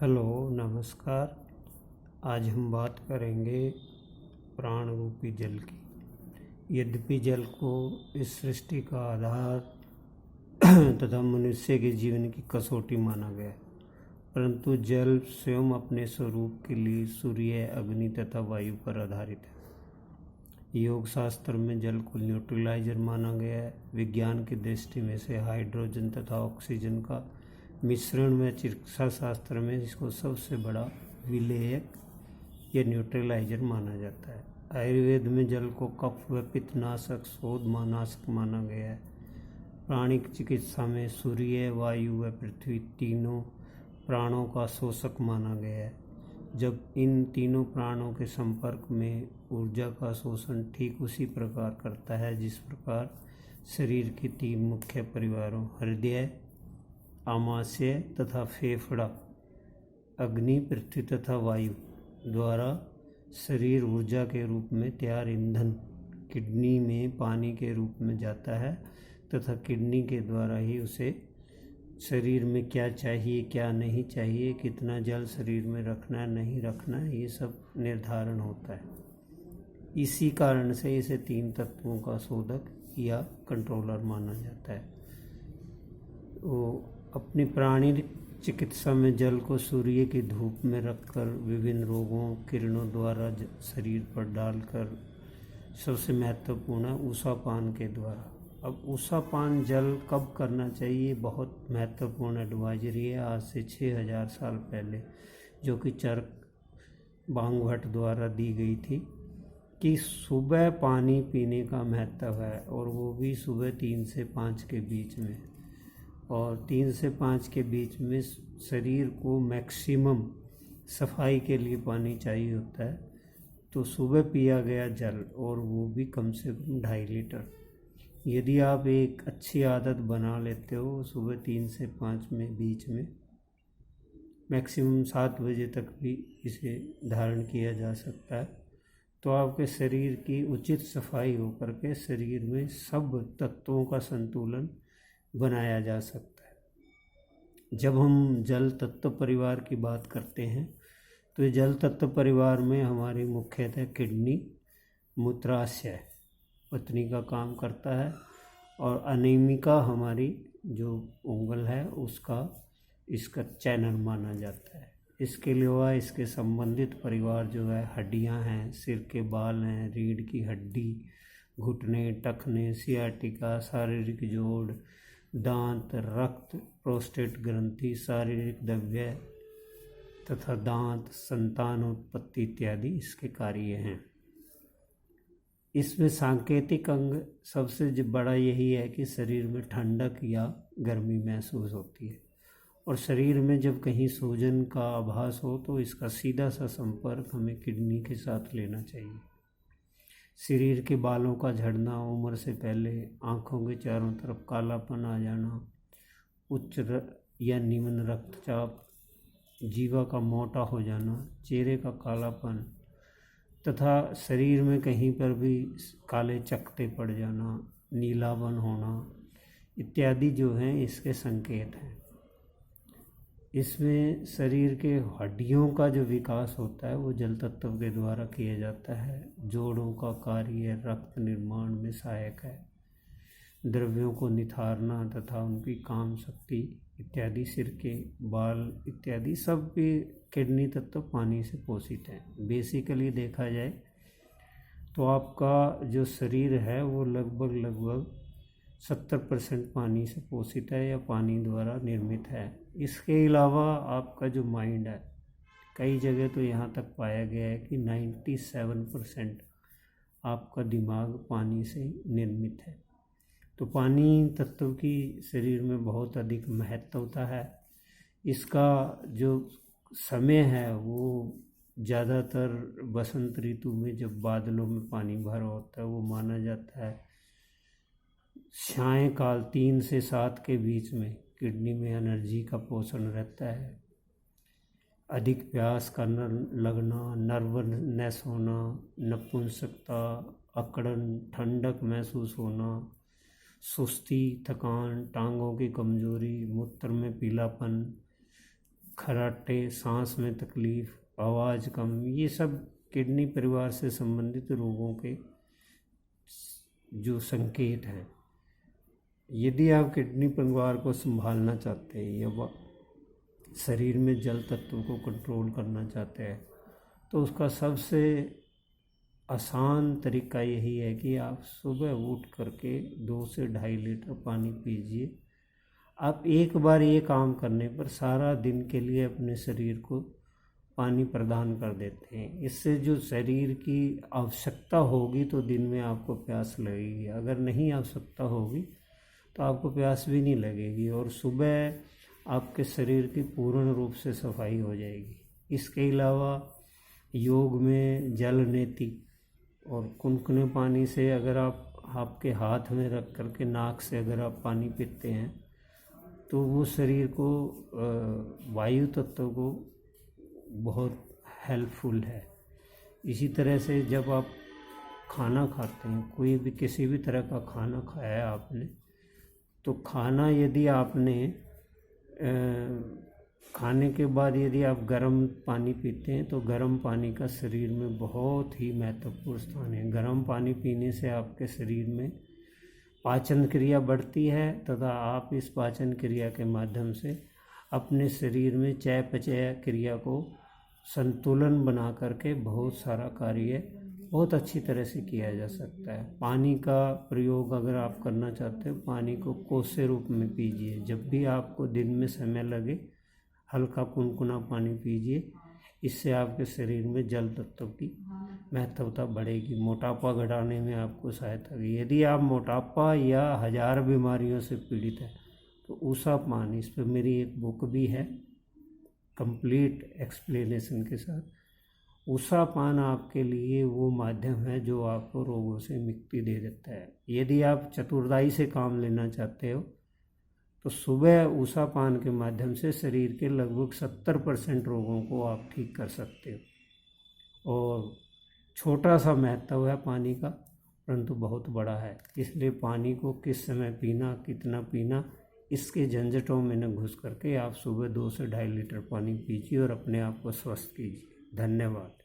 Hello नमस्कार। आज हम बात करेंगे प्राण रूपी जल की। यद्यपि जल को इस सृष्टि का आधार तथा मनुष्य के जीवन की कसौटी माना गया है, परंतु जल स्वयं अपने स्वरूप के लिए सूर्य, अग्नि तथा वायु पर आधारित है। योग शास्त्र में जल को न्यूट्रलाइजर माना गया है। विज्ञान की दृष्टि में से हाइड्रोजन तथा ऑक्सीजन का मिश्रण में चिकित्सा शास्त्र में इसको सबसे बड़ा विलेयक या न्यूट्रलाइजर माना जाता है। आयुर्वेद में जल को कफ व पित्तनाशक, शोधनाशक माना गया है। प्राणिक चिकित्सा में सूर्य, वायु व पृथ्वी तीनों प्राणों का शोषक माना गया है। जब इन तीनों प्राणों के संपर्क में ऊर्जा का शोषण ठीक उसी प्रकार करता है जिस प्रकार शरीर के तीन मुख्य परिवारों हृदय, आमाशय तथा फेफड़ा, अग्नि, पृथ्वी तथा वायु द्वारा शरीर ऊर्जा के रूप में तैयार ईंधन किडनी में पानी के रूप में जाता है तथा किडनी के द्वारा ही उसे शरीर में क्या चाहिए क्या नहीं चाहिए, कितना जल शरीर में रखना है नहीं रखना है, ये सब निर्धारण होता है। इसी कारण से इसे तीन तत्वों का शोधक या कंट्रोलर माना जाता है। वो अपनी प्राणी चिकित्सा में जल को सूर्य की धूप में रखकर विभिन्न रोगों किरणों द्वारा शरीर पर डालकर सबसे महत्वपूर्ण है ऊषापान के द्वारा। अब ऊषापान जल कब करना चाहिए, बहुत महत्वपूर्ण एडवाइजरी है आज से 6000 साल पहले, जो कि चरक बांगभट्ट द्वारा दी गई थी कि सुबह पानी पीने का महत्व है, और वो भी सुबह 3 से 5 के बीच में। और 3 से 5 के बीच में शरीर को मैक्सिमम सफाई के लिए पानी चाहिए होता है, तो सुबह पिया गया जल, और वो भी कम से कम 2.5 लीटर। यदि आप एक अच्छी आदत बना लेते हो, सुबह 3 से 5 में बीच में मैक्सिमम 7 बजे तक भी इसे धारण किया जा सकता है, तो आपके शरीर की उचित सफाई होकर के शरीर में सब तत्वों का संतुलन बनाया जा सकता है। जब हम जल तत्व परिवार की बात करते हैं तो ये जल तत्व परिवार में हमारी मुख्यतः किडनी, मूत्राशय, पत्नी का काम करता है, और अनिमिका हमारी जो उंगल है उसका इसका चैनल माना जाता है। इसके अलावा इसके संबंधित परिवार जो है हड्डियां हैं, सिर के बाल हैं, रीढ़ की हड्डी, घुटने, टखने, सियाटिका, शारीरिक जोड़, दांत, रक्त, प्रोस्टेट ग्रंथि, शारीरिक द्रव्य तथा दांत, संतान उत्पत्ति इत्यादि इसके कार्य हैं। इसमें सांकेतिक अंग सबसे बड़ा यही है कि शरीर में ठंडक या गर्मी महसूस होती है, और शरीर में जब कहीं सूजन का आभास हो तो इसका सीधा सा संपर्क हमें किडनी के साथ लेना चाहिए। शरीर के बालों का झड़ना, उम्र से पहले आँखों के चारों तरफ कालापन आ जाना, उच्च या निम्न रक्तचाप, जीवा का मोटा हो जाना, चेहरे का कालापन तथा शरीर में कहीं पर भी काले चकत्ते पड़ जाना, नीलापन होना इत्यादि जो हैं इसके संकेत हैं। इसमें शरीर के हड्डियों का जो विकास होता है वो जल तत्व के द्वारा किया जाता है। जोड़ों का कार्य रक्त निर्माण में सहायक है। द्रव्यों को निथारना तथा उनकी काम शक्ति इत्यादि, सिर के बाल इत्यादि सब भी किडनी तत्व पानी से पोषित हैं। बेसिकली देखा जाए तो आपका जो शरीर है वो लगभग 70% पानी से पोषित है या पानी द्वारा निर्मित है। इसके अलावा आपका जो माइंड है, कई जगह तो यहाँ तक पाया गया है कि 97% आपका दिमाग पानी से निर्मित है। तो पानी तत्व की शरीर में बहुत अधिक महत्वता है। इसका जो समय है वो ज़्यादातर बसंत ऋतु में जब बादलों में पानी भरा होता है वो माना जाता है। सायंकाल 3 से 7 के बीच में किडनी में एनर्जी का पोषण रहता है। अधिक प्यास का लगना, नर्वसनेस होना, नपुंसकता, अकड़न, ठंडक महसूस होना, सुस्ती, थकान, टांगों की कमजोरी, मूत्र में पीलापन, खर्राटे, सांस में तकलीफ, आवाज़ कम, ये सब किडनी परिवार से संबंधित रोगों के जो संकेत हैं। यदि आप किडनी परिवार को संभालना चाहते हैं या शरीर में जल तत्व को कंट्रोल करना चाहते हैं तो उसका सबसे आसान तरीका यही है कि आप सुबह उठ करके 2 से 2.5 लीटर पानी पीजिए। आप एक बार ये काम करने पर सारा दिन के लिए अपने शरीर को पानी प्रदान कर देते हैं। इससे जो शरीर की आवश्यकता होगी तो दिन में आपको प्यास लगेगी, अगर नहीं आवश्यकता होगी तो आपको प्यास भी नहीं लगेगी और सुबह आपके शरीर की पूर्ण रूप से सफाई हो जाएगी। इसके अलावा योग में जल नेति और कुनकुने पानी से अगर आप आपके हाथ में रख करके नाक से अगर आप पानी पीते हैं तो वो शरीर को वायु तत्व को बहुत हेल्पफुल है। इसी तरह से जब आप खाना खाते हैं, कोई भी किसी भी तरह का खाना खाया है आपने, तो खाना यदि आपने खाने के बाद यदि आप गर्म पानी पीते हैं तो गर्म पानी का शरीर में बहुत ही महत्वपूर्ण स्थान है। गर्म पानी पीने से आपके शरीर में पाचन क्रिया बढ़ती है तथा आप इस पाचन क्रिया के माध्यम से अपने शरीर में चयापचय क्रिया को संतुलन बना करके बहुत सारा कार्य बहुत अच्छी तरह से किया जा सकता है। पानी का प्रयोग अगर आप करना चाहते हो, पानी को कोसे रूप में पीजिए। जब भी आपको दिन में समय लगे हल्का कुनकुना पानी पीजिए, इससे आपके शरीर में जल तत्व की महत्वता बढ़ेगी, मोटापा घटाने में आपको सहायता होगी। यदि आप मोटापा या 1000 बीमारियों से पीड़ित है तो ऊषा पान, इस पर मेरी एक बुक भी है कंप्लीट एक्सप्लेनेशन के साथ। ऊषा पान आपके लिए वो माध्यम है जो आपको रोगों से मुक्ति दे देता है। यदि आप चतुर्दाई से काम लेना चाहते हो तो सुबह ऊषा पान के माध्यम से शरीर के लगभग 70% रोगों को आप ठीक कर सकते हो। और छोटा सा महत्व है पानी का, परंतु बहुत बड़ा है। इसलिए पानी को किस समय पीना, कितना पीना, इसके झंझटों में न घुस करके आप सुबह 2 से 2.5 लीटर पानी पीजिए और अपने आप को स्वस्थ कीजिए। धन्यवाद।